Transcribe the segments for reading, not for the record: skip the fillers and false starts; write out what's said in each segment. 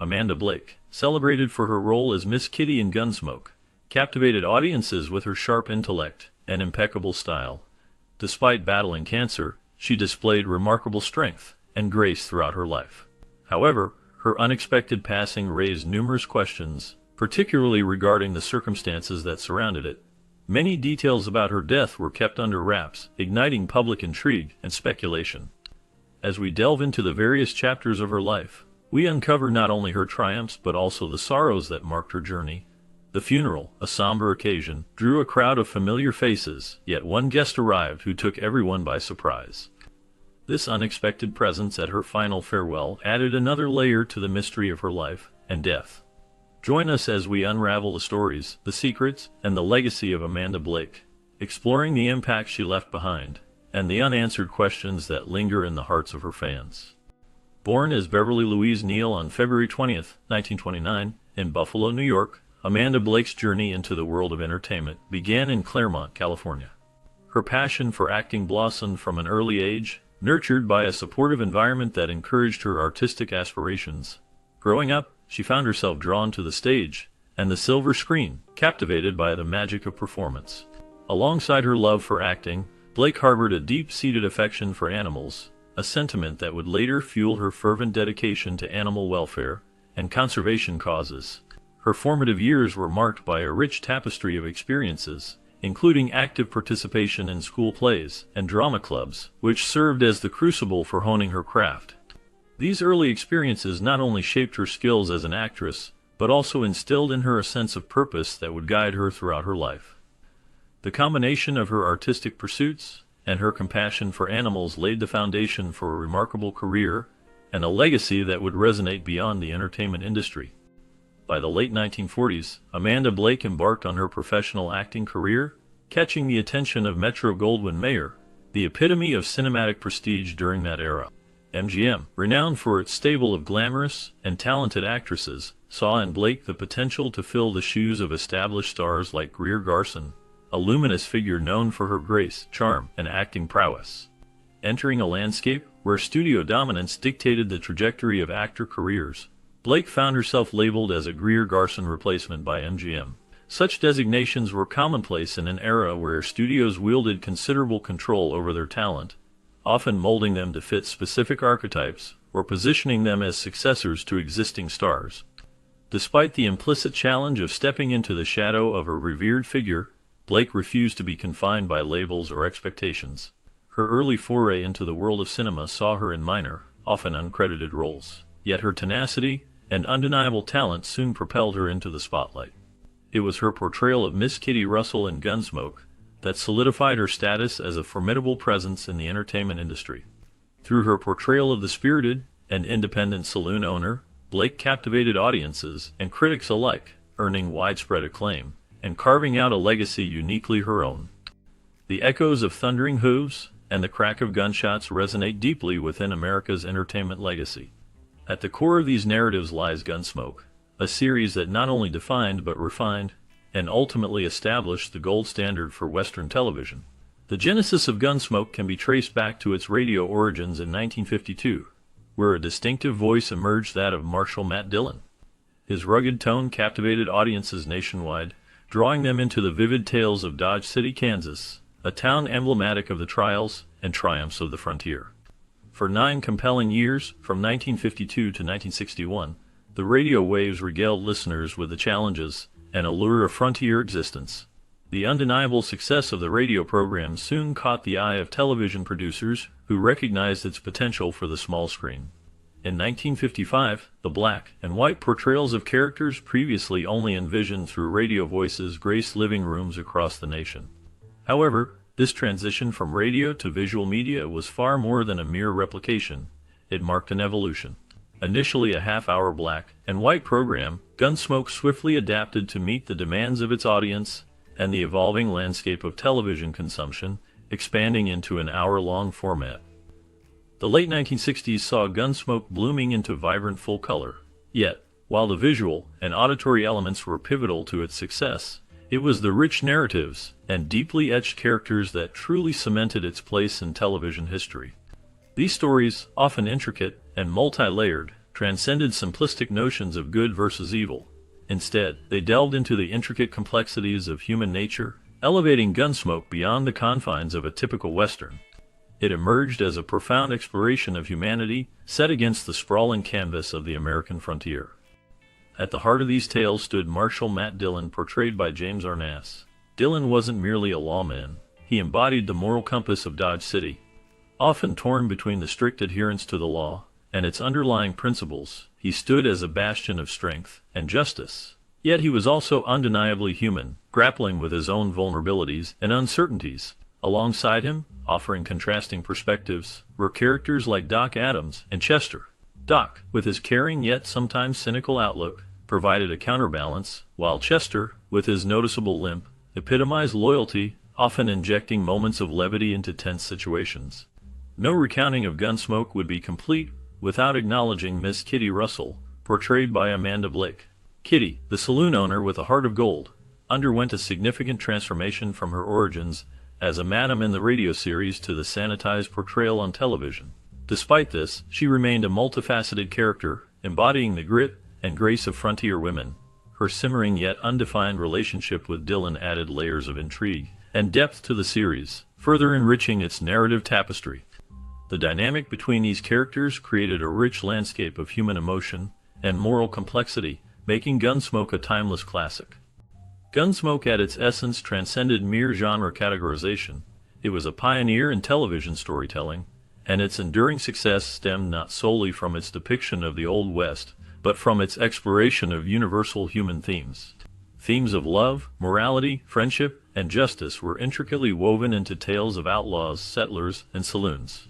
Amanda Blake, celebrated for her role as Miss Kitty in Gunsmoke, captivated audiences with her sharp intellect and impeccable style. Despite battling cancer, she displayed remarkable strength and grace throughout her life. However, her unexpected passing raised numerous questions, particularly regarding the circumstances that surrounded it. Many details about her death were kept under wraps, igniting public intrigue and speculation. As we delve into the various chapters of her life, we uncover not only her triumphs but also the sorrows that marked her journey. The funeral, a somber occasion, drew a crowd of familiar faces, yet one guest arrived who took everyone by surprise. This unexpected presence at her final farewell added another layer to the mystery of her life and death. Join us as we unravel the stories, the secrets, and the legacy of Amanda Blake, exploring the impact she left behind and the unanswered questions that linger in the hearts of her fans. Born as Beverly Louise Neal on February 20th, 1929, in Buffalo, New York, Amanda Blake's journey into the world of entertainment began in Claremont, California. Her passion for acting blossomed from an early age, nurtured by a supportive environment that encouraged her artistic aspirations. Growing up, she found herself drawn to the stage and the silver screen, captivated by the magic of performance. Alongside her love for acting, Blake harbored a deep-seated affection for animals, a sentiment that would later fuel her fervent dedication to animal welfare and conservation causes. Her formative years were marked by a rich tapestry of experiences, including active participation in school plays and drama clubs, which served as the crucible for honing her craft. These early experiences not only shaped her skills as an actress, but also instilled in her a sense of purpose that would guide her throughout her life. The combination of her artistic pursuits and her compassion for animals laid the foundation for a remarkable career and a legacy that would resonate beyond the entertainment industry. By the late 1940s, Amanda Blake embarked on her professional acting career, catching the attention of Metro-Goldwyn-Mayer, the epitome of cinematic prestige during that era. MGM, renowned for its stable of glamorous and talented actresses, saw in Blake the potential to fill the shoes of established stars like Greer Garson, a luminous figure known for her grace, charm, and acting prowess. Entering a landscape where studio dominance dictated the trajectory of actor careers, Blake found herself labeled as a Greer Garson replacement by MGM. Such designations were commonplace in an era where studios wielded considerable control over their talent, often molding them to fit specific archetypes or positioning them as successors to existing stars. Despite the implicit challenge of stepping into the shadow of a revered figure, Blake refused to be confined by labels or expectations. Her early foray into the world of cinema saw her in minor, often uncredited roles, yet her tenacity and undeniable talent soon propelled her into the spotlight. It was her portrayal of Miss Kitty Russell in Gunsmoke that solidified her status as a formidable presence in the entertainment industry. Through her portrayal of the spirited and independent saloon owner, Blake captivated audiences and critics alike, earning widespread acclaim and carving out a legacy uniquely her own. The echoes of thundering hooves and the crack of gunshots resonate deeply within America's entertainment legacy. At the core of these narratives lies Gunsmoke, a series that not only defined but refined and ultimately established the gold standard for Western television. The genesis of Gunsmoke can be traced back to its radio origins in 1952, where a distinctive voice emerged, that of Marshal Matt Dillon. His rugged tone captivated audiences nationwide, drawing them into the vivid tales of Dodge City, Kansas, a town emblematic of the trials and triumphs of the frontier. For 9 compelling years, from 1952 to 1961, the radio waves regaled listeners with the challenges and allure of frontier existence. The undeniable success of the radio program soon caught the eye of television producers who recognized its potential for the small screen. In 1955, the black and white portrayals of characters previously only envisioned through radio voices graced living rooms across the nation. However, this transition from radio to visual media was far more than a mere replication. It marked an evolution. Initially a half-hour black and white program, Gunsmoke swiftly adapted to meet the demands of its audience and the evolving landscape of television consumption, expanding into an hour-long format. The late 1960s saw Gunsmoke blooming into vibrant full color. Yet, while the visual and auditory elements were pivotal to its success, it was the rich narratives and deeply etched characters that truly cemented its place in television history. These stories, often intricate and multi-layered, transcended simplistic notions of good versus evil. Instead, they delved into the intricate complexities of human nature, elevating Gunsmoke beyond the confines of a typical Western. It emerged as a profound exploration of humanity, set against the sprawling canvas of the American frontier. At the heart of these tales stood Marshal Matt Dillon, portrayed by James Arness. Dillon wasn't merely a lawman, he embodied the moral compass of Dodge City. Often torn between the strict adherence to the law and its underlying principles, he stood as a bastion of strength and justice. Yet he was also undeniably human, grappling with his own vulnerabilities and uncertainties. Alongside him, offering contrasting perspectives, were characters like Doc Adams and Chester. Doc, with his caring yet sometimes cynical outlook, provided a counterbalance, while Chester, with his noticeable limp, epitomized loyalty, often injecting moments of levity into tense situations. No recounting of Gunsmoke would be complete without acknowledging Miss Kitty Russell, portrayed by Amanda Blake. Kitty, the saloon owner with a heart of gold, underwent a significant transformation from her origins as a madam in the radio series to the sanitized portrayal on television. Despite this, she remained a multifaceted character, embodying the grit and grace of frontier women. Her simmering yet undefined relationship with Dillon added layers of intrigue and depth to the series, further enriching its narrative tapestry. The dynamic between these characters created a rich landscape of human emotion and moral complexity, making Gunsmoke a timeless classic. Gunsmoke at its essence transcended mere genre categorization. It was a pioneer in television storytelling, and its enduring success stemmed not solely from its depiction of the Old West, but from its exploration of universal human themes. Themes of love, morality, friendship, and justice were intricately woven into tales of outlaws, settlers, and saloons.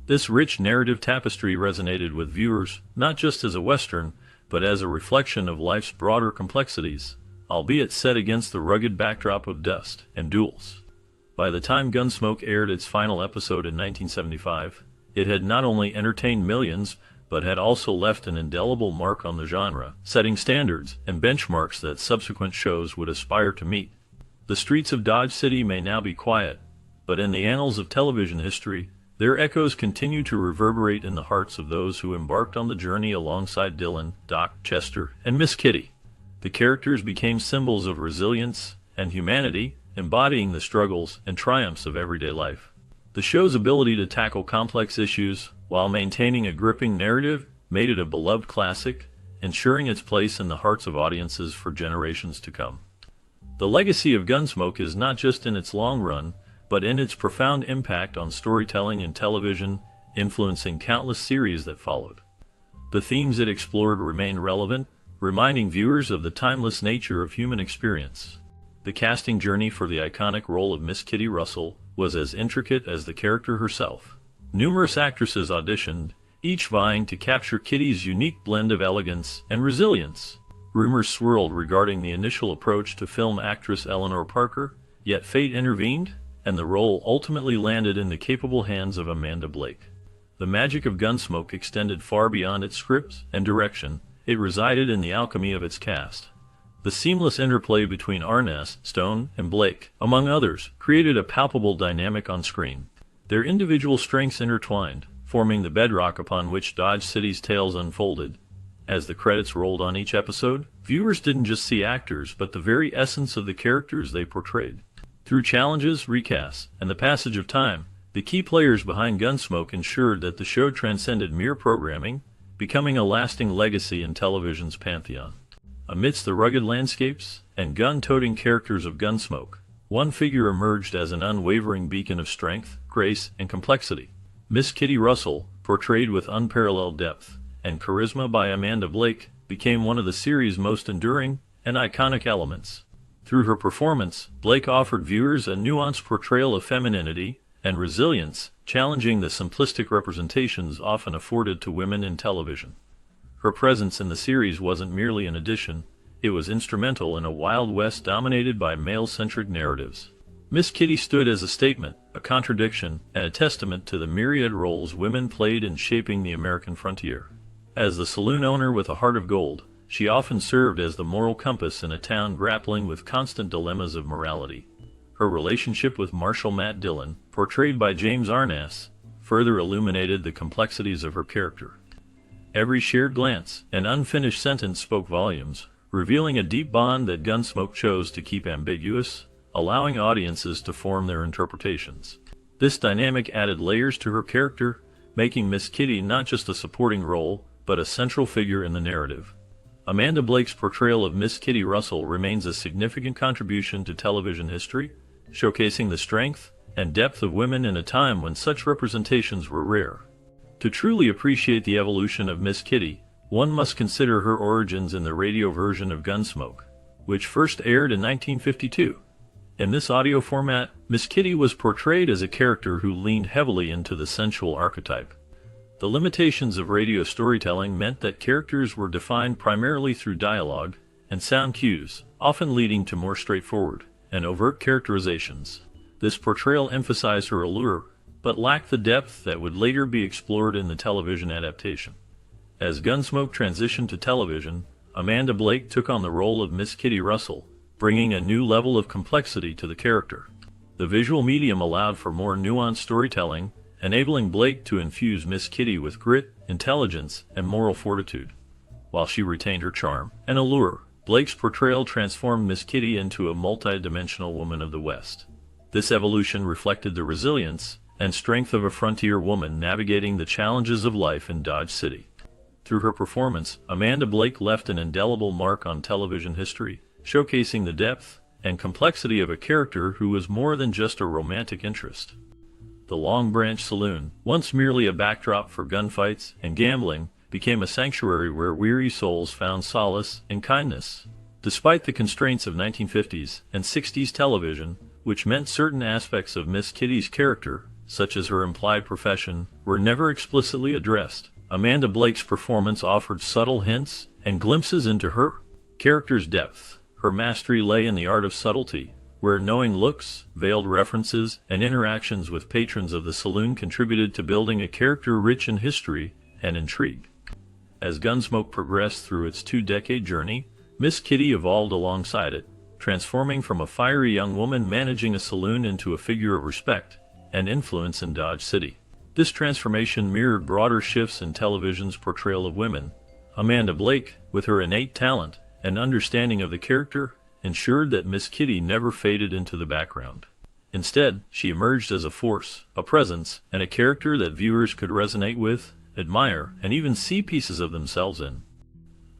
This rich narrative tapestry resonated with viewers, not just as a Western, but as a reflection of life's broader complexities, albeit set against the rugged backdrop of dust and duels. By the time Gunsmoke aired its final episode in 1975, it had not only entertained millions, but had also left an indelible mark on the genre, setting standards and benchmarks that subsequent shows would aspire to meet. The streets of Dodge City may now be quiet, but in the annals of television history, their echoes continue to reverberate in the hearts of those who embarked on the journey alongside Dillon, Doc, Chester, and Miss Kitty. The characters became symbols of resilience and humanity, embodying the struggles and triumphs of everyday life. The show's ability to tackle complex issues while maintaining a gripping narrative made it a beloved classic, ensuring its place in the hearts of audiences for generations to come. The legacy of Gunsmoke is not just in its long run, but in its profound impact on storytelling and television, influencing countless series that followed. The themes it explored remain relevant, reminding viewers of the timeless nature of human experience. The casting journey for the iconic role of Miss Kitty Russell was as intricate as the character herself. Numerous actresses auditioned, each vying to capture Kitty's unique blend of elegance and resilience. Rumors swirled regarding the initial approach to film actress Eleanor Parker, yet fate intervened, and the role ultimately landed in the capable hands of Amanda Blake. The magic of Gunsmoke extended far beyond its script and direction. It resided in the alchemy of its cast. The seamless interplay between Arness, Stone, and Blake, among others, created a palpable dynamic on screen. Their individual strengths intertwined, forming the bedrock upon which Dodge City's tales unfolded. As the credits rolled on each episode, viewers didn't just see actors, but the very essence of the characters they portrayed. Through challenges, recasts, and the passage of time, the key players behind Gunsmoke ensured that the show transcended mere programming, becoming a lasting legacy in television's pantheon. Amidst the rugged landscapes and gun-toting characters of Gunsmoke, one figure emerged as an unwavering beacon of strength, grace, and complexity. Miss Kitty Russell, portrayed with unparalleled depth and charisma by Amanda Blake, became one of the series' most enduring and iconic elements. Through her performance, Blake offered viewers a nuanced portrayal of femininity and resilience, challenging the simplistic representations often afforded to women in television. Her presence in the series wasn't merely an addition, it was instrumental in a Wild West dominated by male-centric narratives. Miss Kitty stood as a statement, a contradiction, and a testament to the myriad roles women played in shaping the American frontier. As the saloon owner with a heart of gold, she often served as the moral compass in a town grappling with constant dilemmas of morality. Her relationship with Marshal Matt Dillon, portrayed by James Arness, further illuminated the complexities of her character. Every shared glance and unfinished sentence spoke volumes, revealing a deep bond that Gunsmoke chose to keep ambiguous, allowing audiences to form their interpretations. This dynamic added layers to her character, making Miss Kitty not just a supporting role, but a central figure in the narrative. Amanda Blake's portrayal of Miss Kitty Russell remains a significant contribution to television history, showcasing the strength and depth of women in a time when such representations were rare. To truly appreciate the evolution of Miss Kitty, one must consider her origins in the radio version of Gunsmoke, which first aired in 1952. In this audio format, Miss Kitty was portrayed as a character who leaned heavily into the sensual archetype. The limitations of radio storytelling meant that characters were defined primarily through dialogue and sound cues, often leading to more straightforward and overt characterizations. This portrayal emphasized her allure, but lacked the depth that would later be explored in the television adaptation. As Gunsmoke transitioned to television, Amanda Blake took on the role of Miss Kitty Russell, bringing a new level of complexity to the character. The visual medium allowed for more nuanced storytelling, enabling Blake to infuse Miss Kitty with grit, intelligence, and moral fortitude. While she retained her charm and allure, Blake's portrayal transformed Miss Kitty into a multi-dimensional woman of the West. This evolution reflected the resilience and strength of a frontier woman navigating the challenges of life in Dodge City. Through her performance, Amanda Blake left an indelible mark on television history, showcasing the depth and complexity of a character who was more than just a romantic interest. The Long Branch Saloon, once merely a backdrop for gunfights and gambling, became a sanctuary where weary souls found solace and kindness. Despite the constraints of 1950s and 60s television, which meant certain aspects of Miss Kitty's character, such as her implied profession, were never explicitly addressed, Amanda Blake's performance offered subtle hints and glimpses into her character's depth. Her mastery lay in the art of subtlety, where knowing looks, veiled references, and interactions with patrons of the saloon contributed to building a character rich in history and intrigue. As Gunsmoke progressed through its two-decade journey, Miss Kitty evolved alongside it, transforming from a fiery young woman managing a saloon into a figure of respect and influence in Dodge City. This transformation mirrored broader shifts in television's portrayal of women. Amanda Blake, with her innate talent and understanding of the character, ensured that Miss Kitty never faded into the background. Instead, she emerged as a force, a presence, and a character that viewers could resonate with, admire, and even see pieces of themselves in.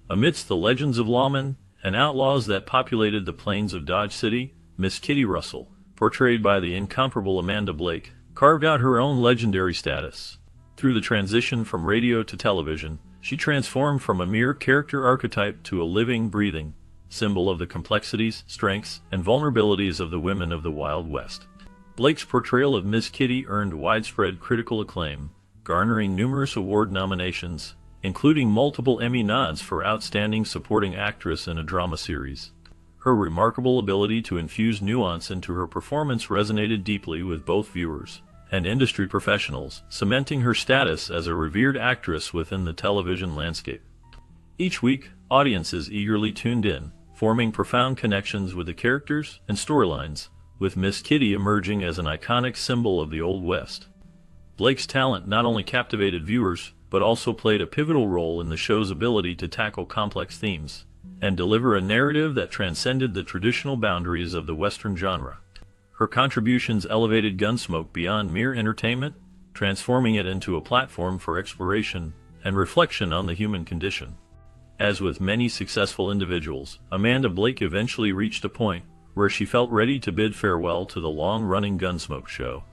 Amidst the legends of lawmen and outlaws that populated the plains of Dodge City, Miss Kitty Russell, portrayed by the incomparable Amanda Blake, carved out her own legendary status. Through the transition from radio to television, she transformed from a mere character archetype to a living, breathing symbol of the complexities, strengths, and vulnerabilities of the women of the Wild West. Blake's portrayal of Miss Kitty earned widespread critical acclaim, garnering numerous award nominations, including multiple Emmy nods for Outstanding Supporting Actress in a Drama Series. Her remarkable ability to infuse nuance into her performance resonated deeply with both viewers and industry professionals, cementing her status as a revered actress within the television landscape. Each week, audiences eagerly tuned in, forming profound connections with the characters and storylines, with Miss Kitty emerging as an iconic symbol of the Old West. Blake's talent not only captivated viewers, but also played a pivotal role in the show's ability to tackle complex themes and deliver a narrative that transcended the traditional boundaries of the Western genre. Her contributions elevated Gunsmoke beyond mere entertainment, transforming it into a platform for exploration and reflection on the human condition. As with many successful individuals, Amanda Blake eventually reached a point where she felt ready to bid farewell to the long-running Gunsmoke show,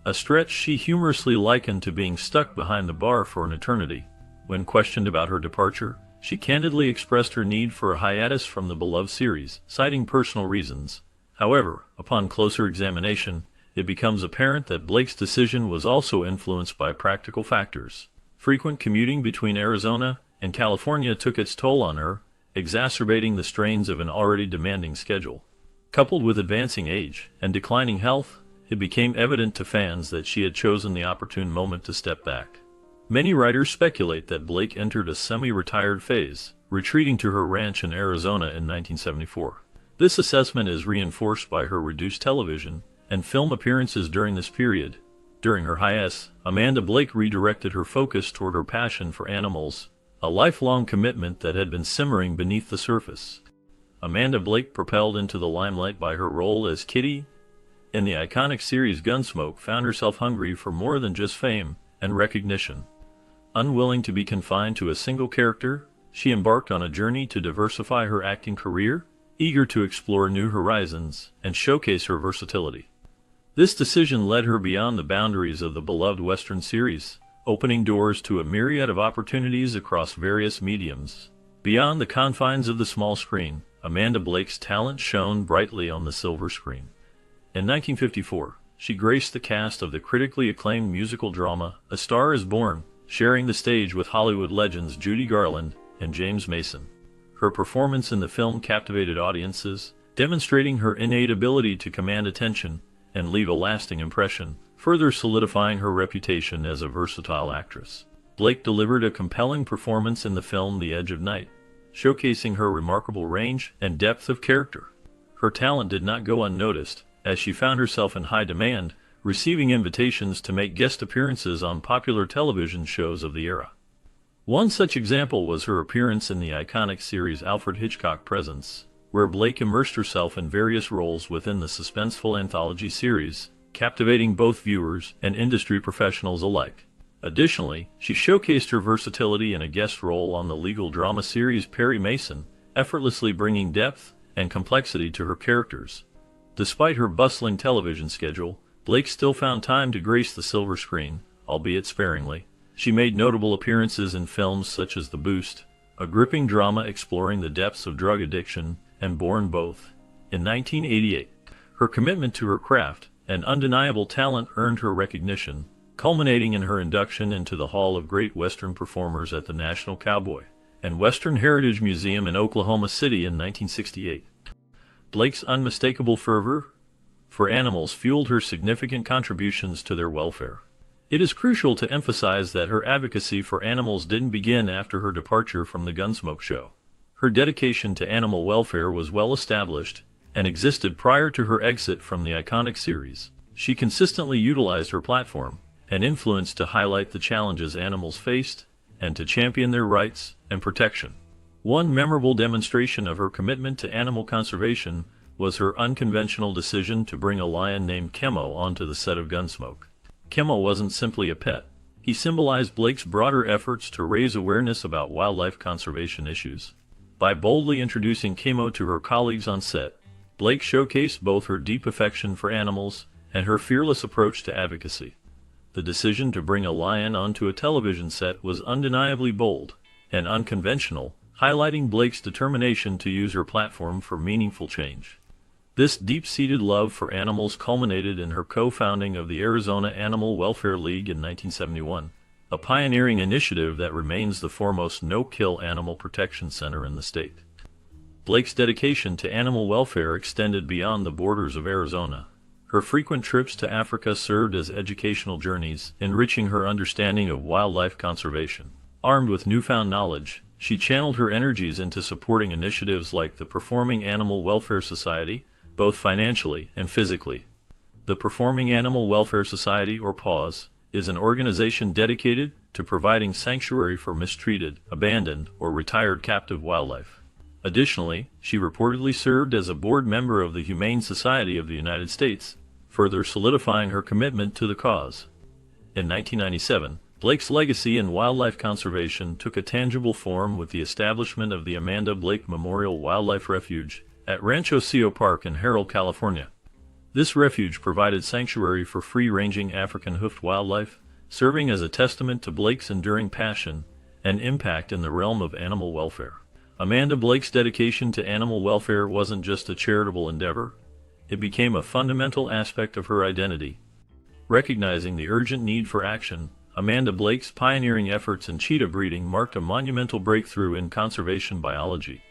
a stretch she humorously likened to being stuck behind the bar for an eternity. When questioned about her departure, she candidly expressed her need for a hiatus from the beloved series, citing personal reasons. However, upon closer examination, it becomes apparent that Blake's decision was also influenced by practical factors. Frequent commuting between Arizona and California took its toll on her, exacerbating the strains of an already demanding schedule. Coupled with advancing age and declining health, it became evident to fans that she had chosen the opportune moment to step back. Many writers speculate that Blake entered a semi-retired phase, retreating to her ranch in Arizona in 1974. This assessment is reinforced by her reduced television and film appearances during this period. During her hiatus, Amanda Blake redirected her focus toward her passion for animals, a lifelong commitment that had been simmering beneath the surface. Amanda Blake, propelled into the limelight by her role as Kitty in the iconic series Gunsmoke, found herself hungry for more than just fame and recognition. Unwilling to be confined to a single character, she embarked on a journey to diversify her acting career, eager to explore new horizons and showcase her versatility. This decision led her beyond the boundaries of the beloved Western series, opening doors to a myriad of opportunities across various mediums. Beyond the confines of the small screen, Amanda Blake's talent shone brightly on the silver screen. In 1954, she graced the cast of the critically acclaimed musical drama A Star is Born, sharing the stage with Hollywood legends Judy Garland and James Mason. Her performance in the film captivated audiences, demonstrating her innate ability to command attention and leave a lasting impression, further solidifying her reputation as a versatile actress. Blake delivered a compelling performance in the film The Edge of Night, showcasing her remarkable range and depth of character. Her talent did not go unnoticed, as she found herself in high demand, receiving invitations to make guest appearances on popular television shows of the era. One such example was her appearance in the iconic series Alfred Hitchcock Presents, where Blake immersed herself in various roles within the suspenseful anthology series, captivating both viewers and industry professionals alike. Additionally, she showcased her versatility in a guest role on the legal drama series Perry Mason, effortlessly bringing depth and complexity to her characters. Despite her bustling television schedule, Blake still found time to grace the silver screen, albeit sparingly. She made notable appearances in films such as The Boost, a gripping drama exploring the depths of drug addiction, and Born Both. In 1988, her commitment to her craft and undeniable talent earned her recognition, culminating in her induction into the Hall of Great Western Performers at the National Cowboy and Western Heritage Museum in Oklahoma City in 1968. Blake's unmistakable fervor for animals fueled her significant contributions to their welfare. It is crucial to emphasize that her advocacy for animals didn't begin after her departure from the Gunsmoke show. Her dedication to animal welfare was well established and existed prior to her exit from the iconic series. She consistently utilized her platform and influence to highlight the challenges animals faced and to champion their rights and protection. One memorable demonstration of her commitment to animal conservation was her unconventional decision to bring a lion named Kemo onto the set of Gunsmoke. Kemo wasn't simply a pet. He symbolized Blake's broader efforts to raise awareness about wildlife conservation issues. By boldly introducing Kemo to her colleagues on set, Blake showcased both her deep affection for animals and her fearless approach to advocacy. The decision to bring a lion onto a television set was undeniably bold and unconventional, highlighting Blake's determination to use her platform for meaningful change. This deep-seated love for animals culminated in her co-founding of the Arizona Animal Welfare League in 1971, a pioneering initiative that remains the foremost no-kill animal protection center in the state. Blake's dedication to animal welfare extended beyond the borders of Arizona. Her frequent trips to Africa served as educational journeys, enriching her understanding of wildlife conservation. Armed with newfound knowledge, she channeled her energies into supporting initiatives like the Performing Animal Welfare Society, both financially and physically. The Performing Animal Welfare Society, or PAWS, is an organization dedicated to providing sanctuary for mistreated, abandoned, or retired captive wildlife. Additionally, she reportedly served as a board member of the Humane Society of the United States, further solidifying her commitment to the cause. In 1997, Blake's legacy in wildlife conservation took a tangible form with the establishment of the Amanda Blake Memorial Wildlife Refuge at Rancho Seo Park in Harold, California. This refuge provided sanctuary for free-ranging African hoofed wildlife, serving as a testament to Blake's enduring passion and impact in the realm of animal welfare. Amanda Blake's dedication to animal welfare wasn't just a charitable endeavor, it became a fundamental aspect of her identity. Recognizing the urgent need for action, Amanda Blake's pioneering efforts in cheetah breeding marked a monumental breakthrough in conservation biology.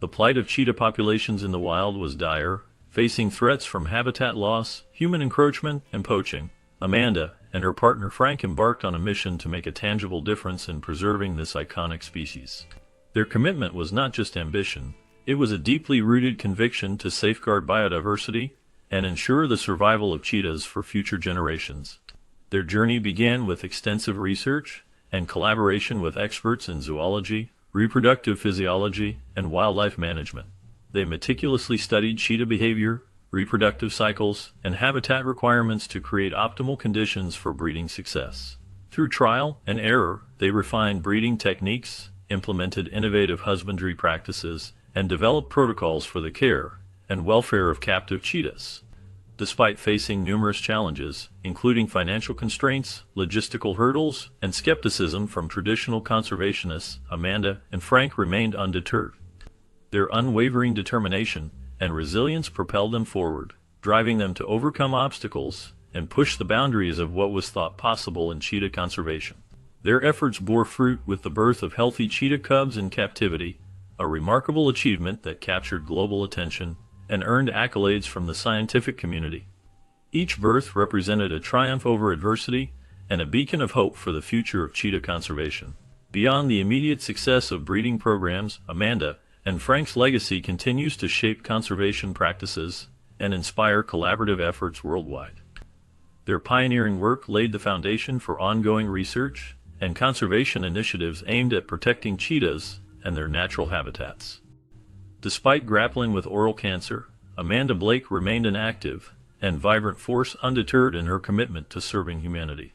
The plight of cheetah populations in the wild was dire, facing threats from habitat loss, human encroachment, and poaching. Amanda and her partner Frank embarked on a mission to make a tangible difference in preserving this iconic species. Their commitment was not just ambition, it was a deeply rooted conviction to safeguard biodiversity and ensure the survival of cheetahs for future generations. Their journey began with extensive research and collaboration with experts in zoology, reproductive physiology, and wildlife management. They meticulously studied cheetah behavior, reproductive cycles, and habitat requirements to create optimal conditions for breeding success. Through trial and error, they refined breeding techniques, implemented innovative husbandry practices, and developed protocols for the care and welfare of captive cheetahs. Despite facing numerous challenges, including financial constraints, logistical hurdles, and skepticism from traditional conservationists, Amanda and Frank remained undeterred. Their unwavering determination and resilience propelled them forward, driving them to overcome obstacles and push the boundaries of what was thought possible in cheetah conservation. Their efforts bore fruit with the birth of healthy cheetah cubs in captivity, a remarkable achievement that captured global attention and earned accolades from the scientific community. Each birth represented a triumph over adversity and a beacon of hope for the future of cheetah conservation. Beyond the immediate success of breeding programs, Amanda and Frank's legacy continues to shape conservation practices and inspire collaborative efforts worldwide. Their pioneering work laid the foundation for ongoing research and conservation initiatives aimed at protecting cheetahs and their natural habitats. Despite grappling with oral cancer, Amanda Blake remained an active and vibrant force, undeterred in her commitment to serving humanity.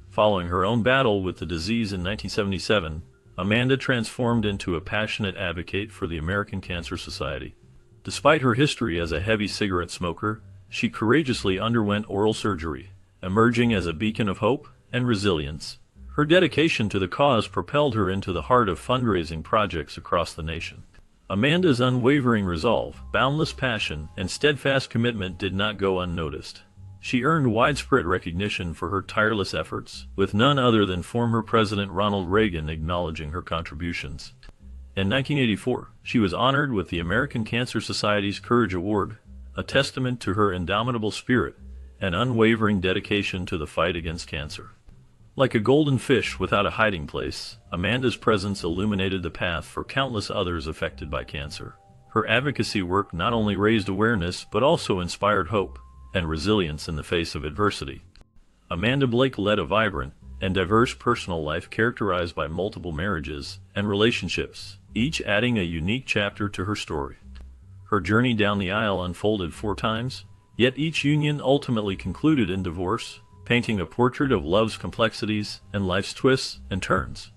Following her own battle with the disease in 1977, Amanda transformed into a passionate advocate for the American Cancer Society. Despite her history as a heavy cigarette smoker, she courageously underwent oral surgery, emerging as a beacon of hope and resilience. Her dedication to the cause propelled her into the heart of fundraising projects across the nation. Amanda's unwavering resolve, boundless passion, and steadfast commitment did not go unnoticed. She earned widespread recognition for her tireless efforts, with none other than former President Ronald Reagan acknowledging her contributions. In 1984, she was honored with the American Cancer Society's Courage Award, a testament to her indomitable spirit and unwavering dedication to the fight against cancer. Like a golden fish without a hiding place, Amanda's presence illuminated the path for countless others affected by cancer. Her advocacy work not only raised awareness but also inspired hope and resilience in the face of adversity. Amanda Blake led a vibrant and diverse personal life characterized by multiple marriages and relationships, each adding a unique chapter to her story. Her journey down the aisle unfolded 4 times, yet each union ultimately concluded in divorce, painting a portrait of love's complexities and life's twists and turns.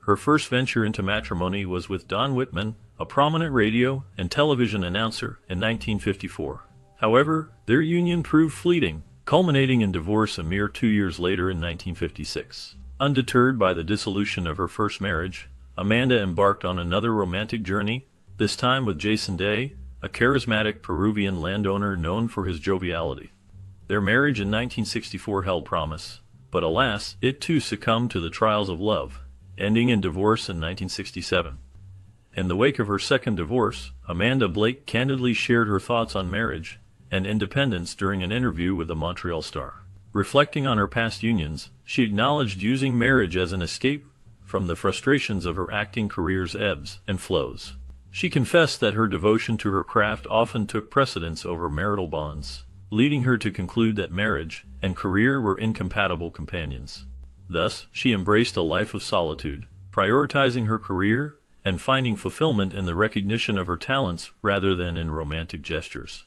Her first venture into matrimony was with Don Whitman, a prominent radio and television announcer, in 1954. However, their union proved fleeting, culminating in divorce a mere 2 years later in 1956. Undeterred by the dissolution of her first marriage, Amanda embarked on another romantic journey, this time with Jason Day, a charismatic Peruvian landowner known for his joviality. Their marriage in 1964 held promise, but alas, it too succumbed to the trials of love, ending in divorce in 1967. In the wake of her second divorce, Amanda Blake candidly shared her thoughts on marriage and independence during an interview with the Montreal Star. Reflecting on her past unions, she acknowledged using marriage as an escape from the frustrations of her acting career's ebbs and flows. She confessed that her devotion to her craft often took precedence over marital bonds, leading her to conclude that marriage and career were incompatible companions. Thus, she embraced a life of solitude, prioritizing her career and finding fulfillment in the recognition of her talents rather than in romantic gestures.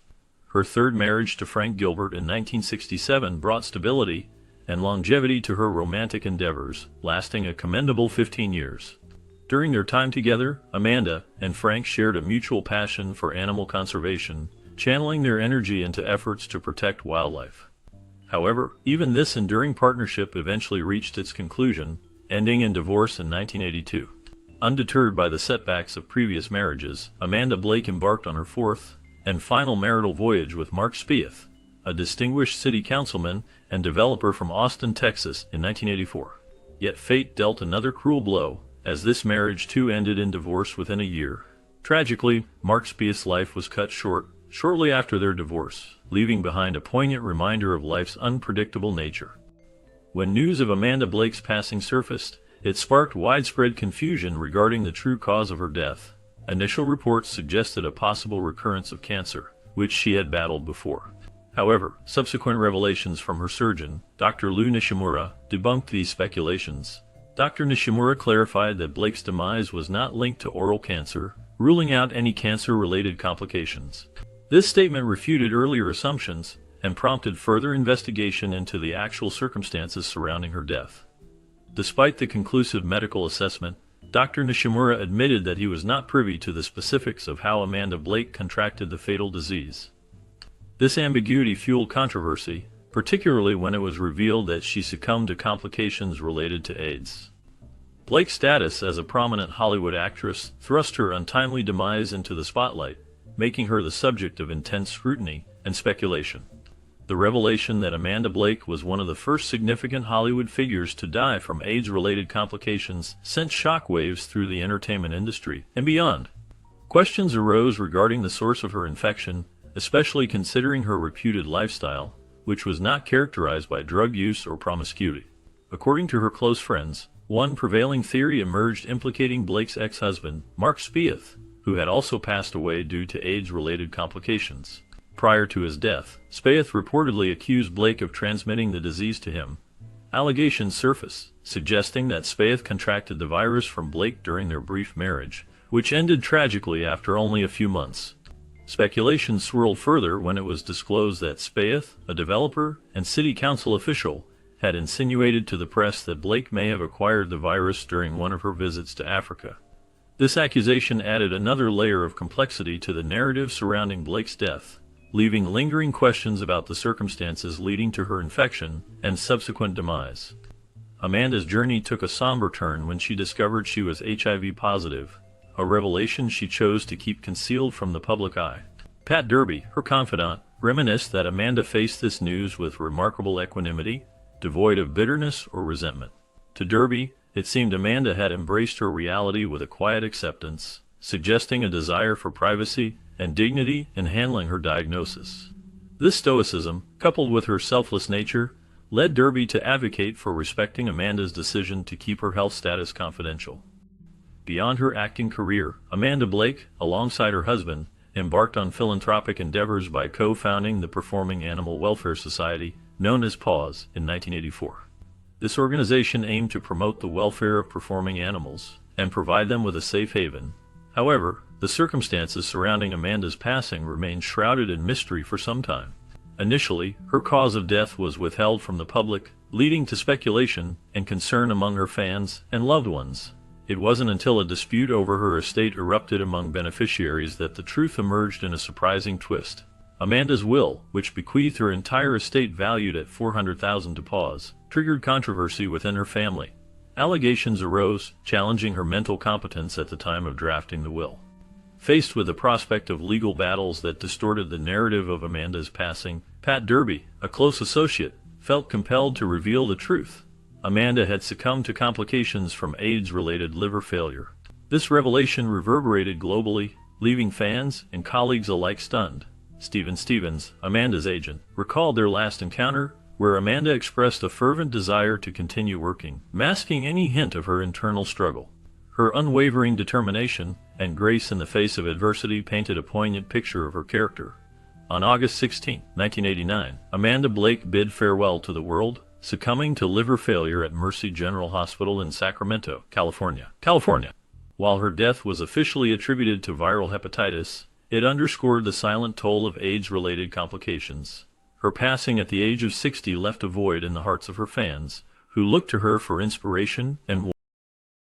Her third marriage to Frank Gilbert in 1967 brought stability and longevity to her romantic endeavors, lasting a commendable 15 years. During their time together, Amanda and Frank shared a mutual passion for animal conservation, channeling their energy into efforts to protect wildlife. However, even this enduring partnership eventually reached its conclusion, ending in divorce in 1982. Undeterred by the setbacks of previous marriages, Amanda Blake embarked on her fourth and final marital voyage with Mark Spieth, a distinguished city councilman and developer from Austin, Texas, in 1984. Yet fate dealt another cruel blow, as this marriage too ended in divorce within a year. Tragically, Mark Spieth's life was cut short shortly after their divorce, leaving behind a poignant reminder of life's unpredictable nature. When news of Amanda Blake's passing surfaced, it sparked widespread confusion regarding the true cause of her death. Initial reports suggested a possible recurrence of cancer, which she had battled before. However, subsequent revelations from her surgeon, Dr. Lou Nishimura, debunked these speculations, Dr. Nishimura clarified that Blake's demise was not linked to oral cancer, ruling out any cancer-related complications. This statement refuted earlier assumptions and prompted further investigation into the actual circumstances surrounding her death. Despite the conclusive medical assessment, Dr. Nishimura admitted that he was not privy to the specifics of how Amanda Blake contracted the fatal disease. This ambiguity fueled controversy, particularly when it was revealed that she succumbed to complications related to AIDS. Blake's status as a prominent Hollywood actress thrust her untimely demise into the spotlight, making her the subject of intense scrutiny and speculation. The revelation that Amanda Blake was one of the first significant Hollywood figures to die from AIDS-related complications sent shockwaves through the entertainment industry and beyond. Questions arose regarding the source of her infection, especially considering her reputed lifestyle, which was not characterized by drug use or promiscuity. According to her close friends, one prevailing theory emerged implicating Blake's ex-husband, Mark Spieth, who had also passed away due to AIDS-related complications. Prior to his death, Spieth reportedly accused Blake of transmitting the disease to him. Allegations surfaced, suggesting that Spieth contracted the virus from Blake during their brief marriage, which ended tragically after only a few months. Speculation swirled further when it was disclosed that Spieth, a developer and city council official, had insinuated to the press that Blake may have acquired the virus during one of her visits to Africa. This accusation added another layer of complexity to the narrative surrounding Blake's death, leaving lingering questions about the circumstances leading to her infection and subsequent demise. Amanda's journey took a somber turn when she discovered she was HIV positive, a revelation she chose to keep concealed from the public eye. Pat Derby, her confidant, reminisced that Amanda faced this news with remarkable equanimity, devoid of bitterness or resentment. To Derby, it seemed Amanda had embraced her reality with a quiet acceptance, suggesting a desire for privacy and dignity in handling her diagnosis. This stoicism, coupled with her selfless nature, led Derby to advocate for respecting Amanda's decision to keep her health status confidential. Beyond her acting career, Amanda Blake, alongside her husband, embarked on philanthropic endeavors by co-founding the Performing Animal Welfare Society, known as PAWS, in 1984. This organization aimed to promote the welfare of performing animals and provide them with a safe haven. However, the circumstances surrounding Amanda's passing remained shrouded in mystery for some time. Initially, her cause of death was withheld from the public, leading to speculation and concern among her fans and loved ones. It wasn't until a dispute over her estate erupted among beneficiaries that the truth emerged in a surprising twist. Amanda's will, which bequeathed her entire estate valued at $400,000 to PAWS, triggered controversy within her family. Allegations arose, challenging her mental competence at the time of drafting the will. Faced with the prospect of legal battles that distorted the narrative of Amanda's passing, Pat Derby, a close associate, felt compelled to reveal the truth. Amanda had succumbed to complications from AIDS-related liver failure. This revelation reverberated globally, leaving fans and colleagues alike stunned. Stephen Stevens, Amanda's agent, recalled their last encounter, where Amanda expressed a fervent desire to continue working, masking any hint of her internal struggle. Her unwavering determination and grace in the face of adversity painted a poignant picture of her character. On August 16, 1989, Amanda Blake bid farewell to the world, succumbing to liver failure at Mercy General Hospital in Sacramento, California. While her death was officially attributed to viral hepatitis, it underscored the silent toll of AIDS-related complications. Her passing at the age of 60 left a void in the hearts of her fans, who looked to her for inspiration and